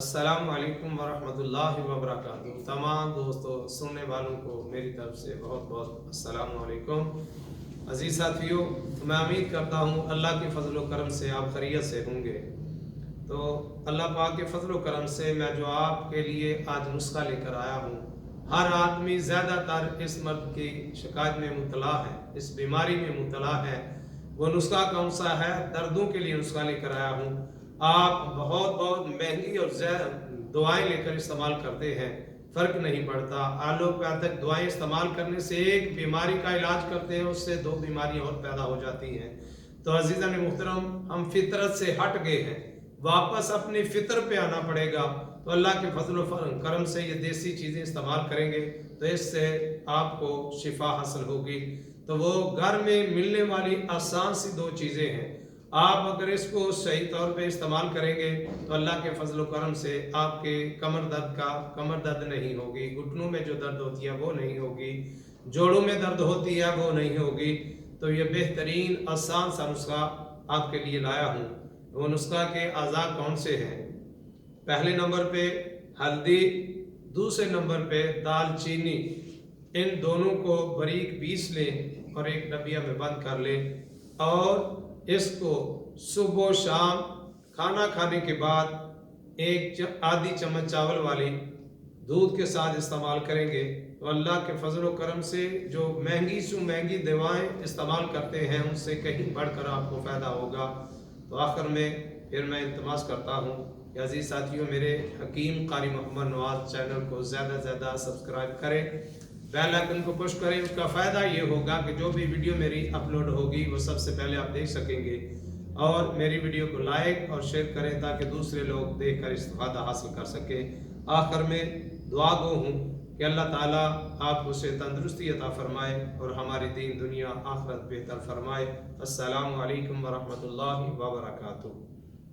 अस्सलाम वालेकुम वरहमतुल्लाहि वबरकातुहू। तमाम दोस्तों सुनने वालों को मेरी तरफ से बहुत बहुत अस्सलाम वालेकुम। अजीज़ साथियों, मैं उम्मीद करता हूँ अल्लाह के फजल व करम से आप खैरियत से होंगे। तो अल्लाह पाक के फजल व करम से मैं जो आपके लिए आज नुस्खा लेकर आया हूँ, हर आदमी ज़्यादातर इस मर्द की शिकायत में मुबतला है, इस बीमारी में मुबतला है। वो नुस्खा कौन सा है? दर्दों के लिए नुस्खा लेकर आया हूँ। आप बहुत बहुत महंगी और दवाएं लेकर इस्तेमाल करते हैं, फ़र्क नहीं पड़ता। एलोपैथिक दवाएं इस्तेमाल करने से एक बीमारी का इलाज करते हैं, उससे दो बीमारियां और पैदा हो जाती हैं। तो अजीज़ान मुहतरम, हम फितरत से हट गए हैं, वापस अपनी फितर पे आना पड़ेगा। तो अल्लाह के फजल व करम से ये देसी चीज़ें इस्तेमाल करेंगे तो इससे आपको शिफा हासिल होगी। तो वो घर में मिलने वाली आसान सी दो चीज़ें हैं। आप अगर इसको सही तौर पे इस्तेमाल करेंगे तो अल्लाह के फजल व करम से आपके कमर दर्द नहीं होगी, घुटनों में जो दर्द होती है वो नहीं होगी, जोड़ों में दर्द होती है वो नहीं होगी। तो ये बेहतरीन आसान सा नुस्खा आपके लिए लाया हूँ। वो नुस्खा के अज़ा कौन से हैं? पहले नंबर पे हल्दी, दूसरे नंबर पे दालचीनी। इन दोनों को बारीक पीस लें और एक डबिया में बंद कर लें और इसको सुबह शाम खाना खाने के बाद आधी चम्मच चावल वाली दूध के साथ इस्तेमाल करेंगे तो अल्लाह के फजल व करम से जो महंगी से महंगी दवाएं इस्तेमाल करते हैं उनसे कहीं बढ़कर आपको फ़ायदा होगा। तो आखिर में फिर मैं इल्तमास करता हूँ कि अजीज़ साथियों, मेरे हकीम कारी मोहम्मद नवाज चैनल को ज़्यादा से ज़्यादा सब्सक्राइब करें, बेल आइकन को पुश करें। उसका फ़ायदा ये होगा कि जो भी वीडियो मेरी अपलोड होगी वो सबसे पहले आप देख सकेंगे। और मेरी वीडियो को लाइक और शेयर करें ताकि दूसरे लोग देखकर इस्तेफादा हासिल कर सकें। आखिर में दुआ गो हूँ कि अल्लाह ताला आपको से तंदुरुस्ती अता फरमाए और हमारी दीन दुनिया आखिरत बेहतर फरमाए। अस्सलामु अलैकुम वरहमतुल्लाहि वबरकातुहू।